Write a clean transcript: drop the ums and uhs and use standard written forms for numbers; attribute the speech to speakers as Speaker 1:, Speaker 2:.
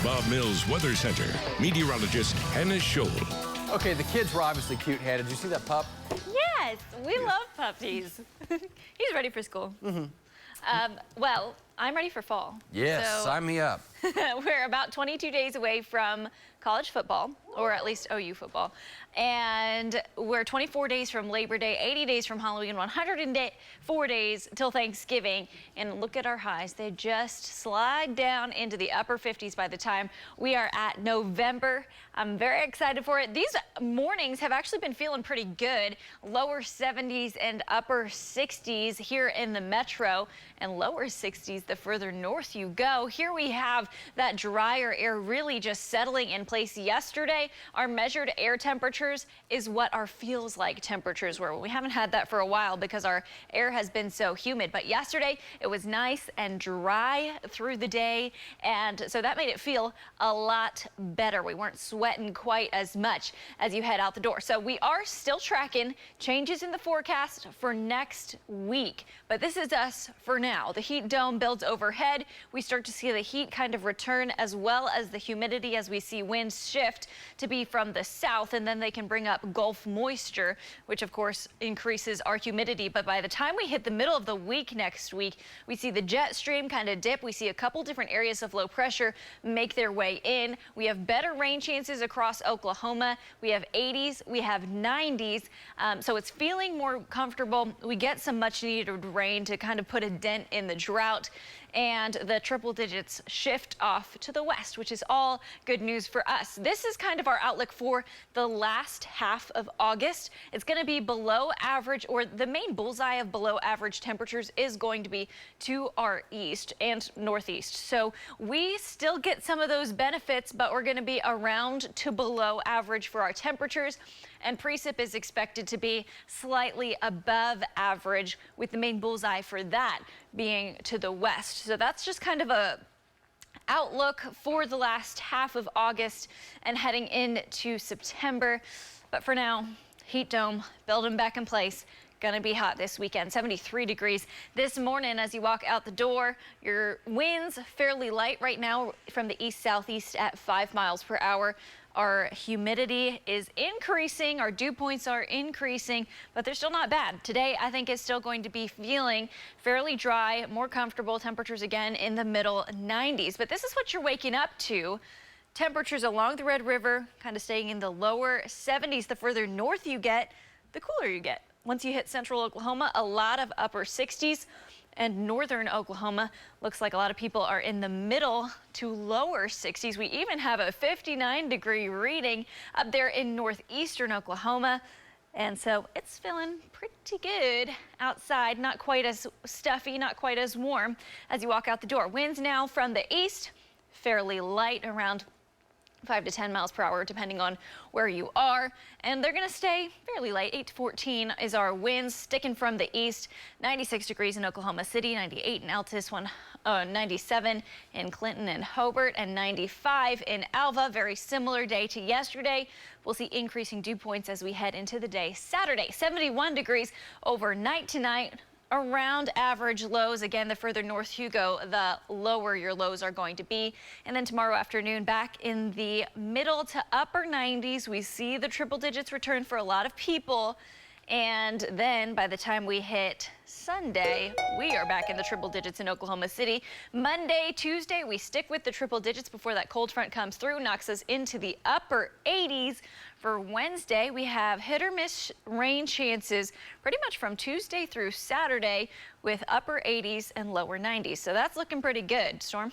Speaker 1: Bob Mills Weather Center, meteorologist Hannah Scholl.
Speaker 2: Okay, the kids were obviously cute-headed. Did you see that pup?
Speaker 3: Yes, we love puppies. He's ready for school. Well, I'm ready for fall.
Speaker 2: Yes,
Speaker 3: so
Speaker 2: sign me up.
Speaker 3: we're about 22 days away from college football, or at least OU football. And we're 24 days from Labor Day, 80 days from Halloween, 104 days till Thanksgiving. And look at our highs. They just slide down into the upper 50s by the time we are at November. I'm very excited for it. These mornings have actually been feeling pretty good. Lower 70s and upper 60s here in the metro, and lower 60s the further north you go. Here we have that drier air really just settling in place. Yesterday, our measured air temperatures is what our feels like temperatures were. We haven't had that for a while because our air has been so humid. But yesterday, it was nice and dry through the day, and so that made it feel a lot better. We weren't sweating quite as much as you head out the door. So we are still tracking changes in the forecast for next week, but this is us for now. The heat dome builds overhead. We start to see the heat kind of return, as well as the humidity, as we see winds shift to be from the south, and then they can bring up Gulf moisture, which of course increases our humidity. But by the time we hit the middle of the week next week, we see the jet stream kind of dip. We see a couple different areas of low pressure make their way in. We have better rain chances across Oklahoma. We have 80s, we have 90s, so it's feeling more comfortable. We get some much needed rain to kind of put a dent in the drought, and the triple digits shift off to the west, which is all good news for us. This is kind of our outlook for the last half of August. It's going to be below average, or the main bullseye of below average temperatures is going to be to our east and northeast. So we still get some of those benefits, but we're going to be around to below average for our temperatures. And precip is expected to be slightly above average, with the main bullseye for that being to the west. So that's just kind of a outlook for the last half of August and heading into September. But for now, heat dome building back in place. Gonna be hot this weekend. 73 degrees this morning as you walk out the door. Your winds fairly light right now from the east-southeast at 5 miles per hour. Our humidity is increasing, our dew points are increasing, but they're still not bad. Today, I think, is still going to be feeling fairly dry, more comfortable temperatures again in the middle 90s. But this is what you're waking up to. Temperatures along the Red River kind of staying in the lower 70s. The further north you get, the cooler you get. Once you hit central Oklahoma, a lot of upper 60s. And northern Oklahoma looks like a lot of people are in the middle to lower 60s. We even have a 59-degree reading up there in northeastern Oklahoma. And so it's feeling pretty good outside. Not quite as stuffy, not quite as warm as you walk out the door. Winds now from the east, fairly light, around 5 to 10 miles per hour, depending on where you are. And they're going to stay fairly light. 8 to 14 is our winds, sticking from the east. 96 degrees in Oklahoma City, 98 in Altus, 97 in Clinton and Hobart, and 95 in Alva. Very similar day to yesterday. We'll see increasing dew points as we head into the day. Saturday, 71 degrees overnight tonight. Around average lows. Again, the further north you go, the lower your lows are going to be. And then tomorrow afternoon, back in the middle to upper 90s. We see the triple digits return for a lot of people. And then by the time we hit Sunday, we are back in the triple digits in Oklahoma City. Monday, Tuesday, we stick with the triple digits before that cold front comes through, knocks us into the upper 80s. For Wednesday, we have hit or miss rain chances pretty much from Tuesday through Saturday, with upper 80s and lower 90s. So that's looking pretty good. Storm?